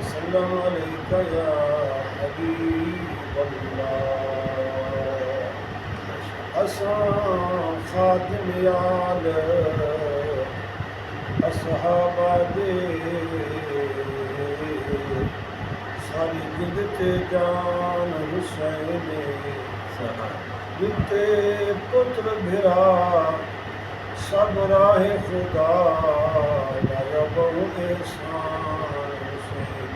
وسلم عليك يا حبيب الله أسان خادم آل أصحاب دے ساری جد تے جان حسین جتے پتر بھرا سب راہ خدا لایا بہو احسان حسین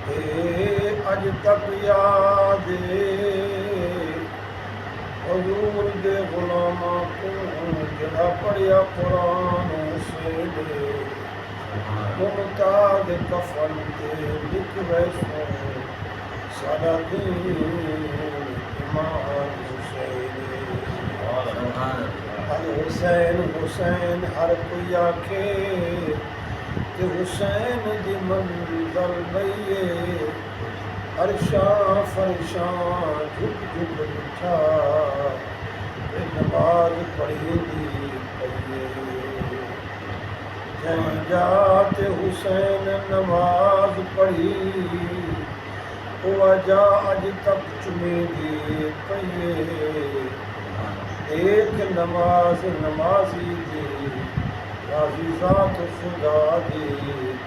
اے اج تک یاد حضور دے غلاماں کو جڑا پڑھیا قرآن حسین ممتاز کفن تے لکھ ویسوں سارا دین ایمان حسین حسین حسین ہر کوئی آکھے کہ حسین دی منزل بئیے عرشاں فرشاں جھک جھک اٹھا نماز پڑھی دی پئیے جائیں جات حسین نماز پڑھی وجہ اج تک چمی دی پئیے ایک نماز نمازی دی راضی ذات خدا دی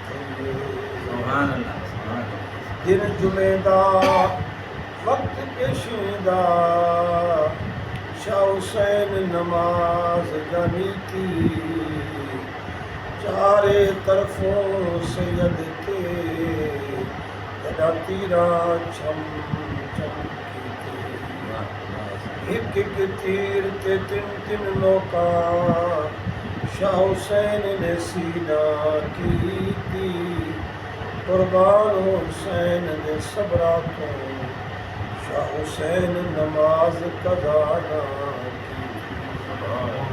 تھئیے دن جمعہ دا وقت پیشیدہ شاہ حسین نماز جانی کی چارے طرفوں سید کے جڑا تیرا چھم چھم ایک ایک تیر تے تن تن لوکا شاہ حسین نے سینہ کی تھی قربان حسین نے صبراتوں شاہ حسین نماز قضا نہ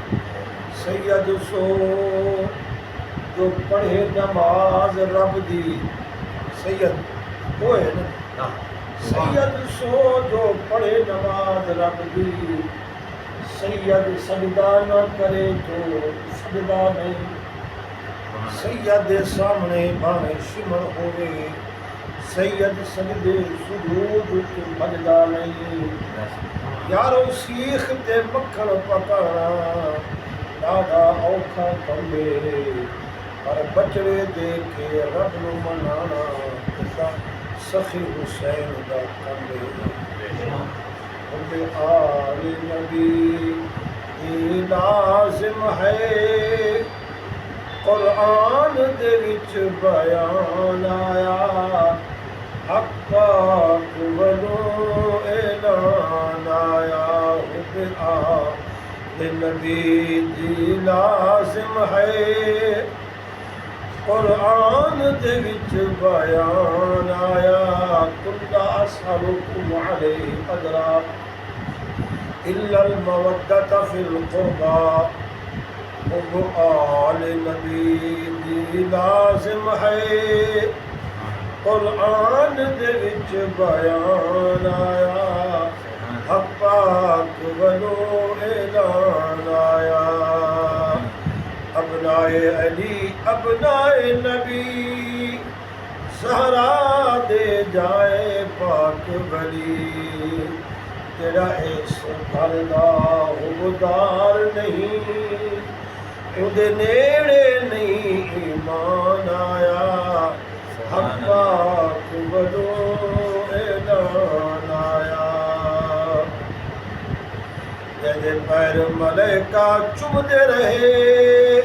کی سید سو جو پڑھے نماز رب دی سید وہ ہے نا سید سو جو پڑھے نماز رب دی سید سجدہ نہ کرے تو سجدہ نہیں سید سامنے بانے شمر ہوئے سید سجدے سجود تو بجدہ نہیں یارو سیخ تے مکھن پکانا دادا اوکھا کمبے پر بچڑے دے کے رب نو منانا سخی حسین دا کمبے حب آل نبی یہ لازم ہے قرآن دے وچ بیان آیا حق پاک ولو اعلان آیا حب آل نبی دی لازم ہے قرآن دے وچ بیان آیا کل اسألکم علیہ اجرا الا المودۃ فی القربى حب آل نبی دی لازم ہے قرآن دے وچ بیان آیا حق پاک ولو اعلان آیا ابنائے علی ابنائے نبی زہرا دے جائے پاک بلی تیرا اس گھر دا حبدار نہیں اودے نیڑے نہیں ایمان آیا حق پاک ولو اعلان آیا جدے پیر ملائکہ چومدے رہے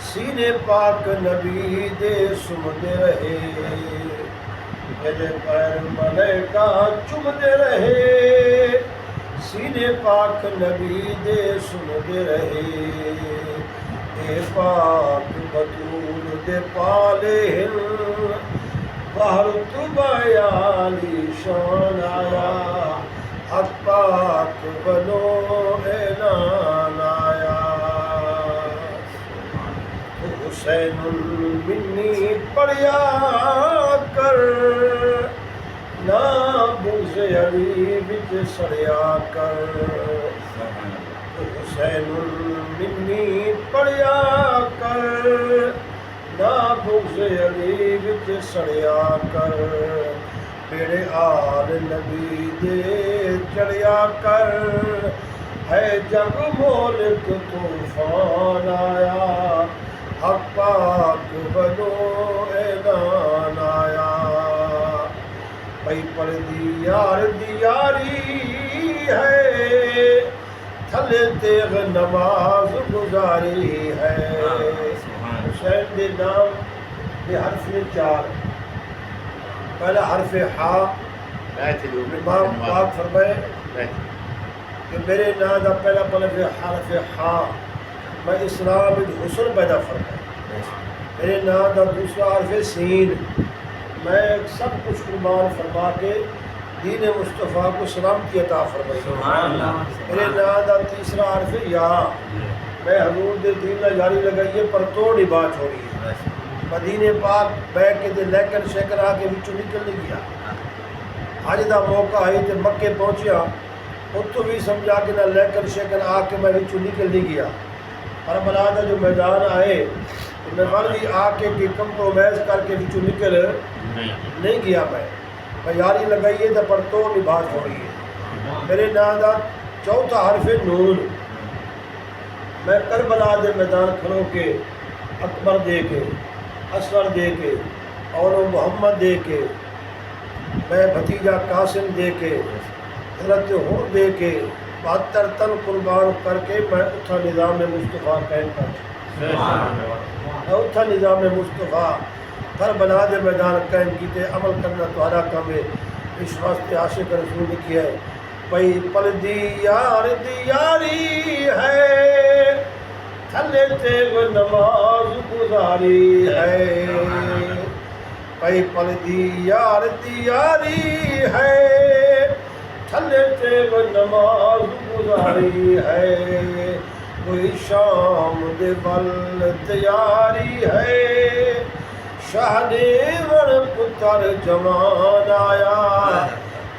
سینے پاک نبی دے سمدے رہے جدے پیر ملائکہ چومدے رہے سینے پاک نبی دے سمدے رہے اے پاک بطول دے پالے ہن باہر تو بیالی شان آیا حق پاک ولو اعلان آیا حسین منی پڑھیا کر نہ بغض علی بچ سڑیا کر حسین منی پڑھیا کر نہ بغض علی وچ سڑیا کر بیڑے آل نبی دے چڑیا کر ہے جگ مولک طوفان آیا حق پاک بنو اعلان آیا بھئی پردی یار دی یاری ہے تھلے تیغ نماز گزاری ہے حسین دے نام دے حرف نے 4 پہلا حرف ہا امام پاک فرمائے کہ میرے نام دا پہلا حرف ہا میں اسلام حسن پیدا فرمائے میرے نام دا دوسرا حرف سین میں سب کچھ قربان فرما کے دین مصطفیٰ کو سلامتی عطا فرمائی میرے نام دا تیسرا حرف یا میں حضور دے دین نہ یاری لگائیے پر توڑی بات ہو رہی ہے مدینے پاک بیٹھ کے دے لیکن شکر آ کے بچوں نکل نہیں گیا حج دا موقع ہے تے مکے پہنچیا اتو بھی سمجھا کے نہ لیکن شکر آ کے میں بچوں نکل نہیں گیا کربلا دا جو میدان آئے میں مرضی آ کے کمپرومائز کر کے بچوں نکل نہیں گیا میں یاری لگائیے تو پر تو بات ہو رہی ہے میرے نام دا چوتھا حرف نون میں کربلا دے میدان کھلو کے اکبر دے کے اصغر دے کے اور محمد دے کے میں بھتیجا قاسم دے کے حضرت حور دے کے 72 تن قربان کر کے میں اتھا نظام مصطفیٰ قائم کر میں اتھا نظام مصطفیٰ کربلا دے میدان قائم کیتے عمل کرنا تمہارا کام ہے اس واسطے عاشق رسول نے کیا ہے بھئی پردی یار دی یاری ہے تھلے تیغ نماز گزاری ہے بھئی پردی یار دی یاری ہے تھلے تیغ نماز گزاری ہے کوئی شام دے بل تیاری ہے شاہدیور پتر جوان آیا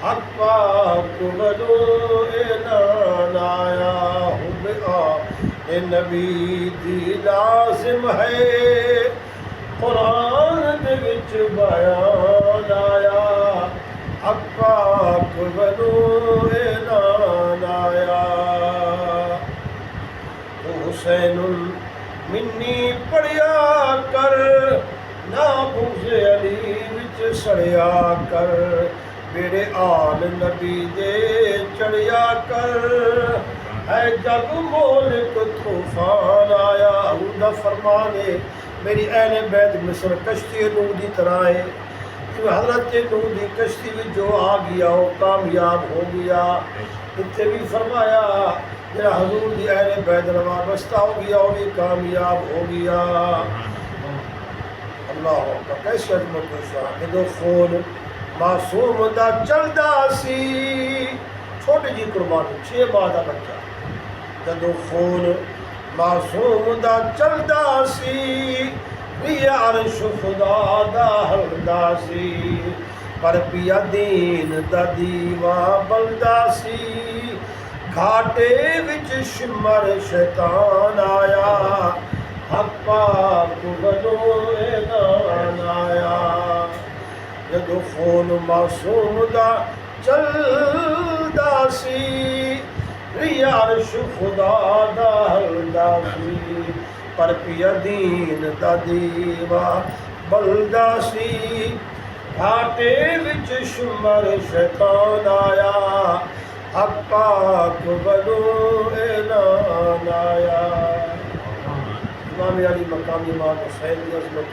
حق پاک بنو اعلان آیا حب اے نبی دی لازم ہے قرآن دے وچ بیان آیا حق پاک بنو اعلان آیا حسین منی پڑھیا کر نہ بغض علی وچ سڑیا کر بیڑے آل نبی دے چڑیا کر ہے جگ مولک طوفان آیا دا فرمانے میری اہل بیت مصر کشتی نوح دی طرح ہے حضرت نوح دی کشتی بھی جو آ گیا وہ کامیاب ہو گیا اتنے بھی فرمایا میرا حضور دی اہل بیت نوا بستہ ہو گیا وہ بھی کامیاب ہو گیا اللہ کا کیسے عظمت و شان دو خون معصوم دا چلدا سی چھوٹی جی قربانی 6 ماہ دا بچہ جدو خون معصوم دا چلدا سی ریا عرش خدا دا ہلدا سی پر پیا دین دا دیوا بلدا سی گھاٹے وچ شمر شیطان آیا حق پاک بنو اعلان آیا جدو خون معصوم دا چلدا سی ریا عرش خدا دا ہلدا سی پر پیا دین دا دیوا بلدا سی گھاٹے وچ شمر شیطان آیا حق پاک بنو اعلان آیا امام علی مقام امام حسین کی عظمت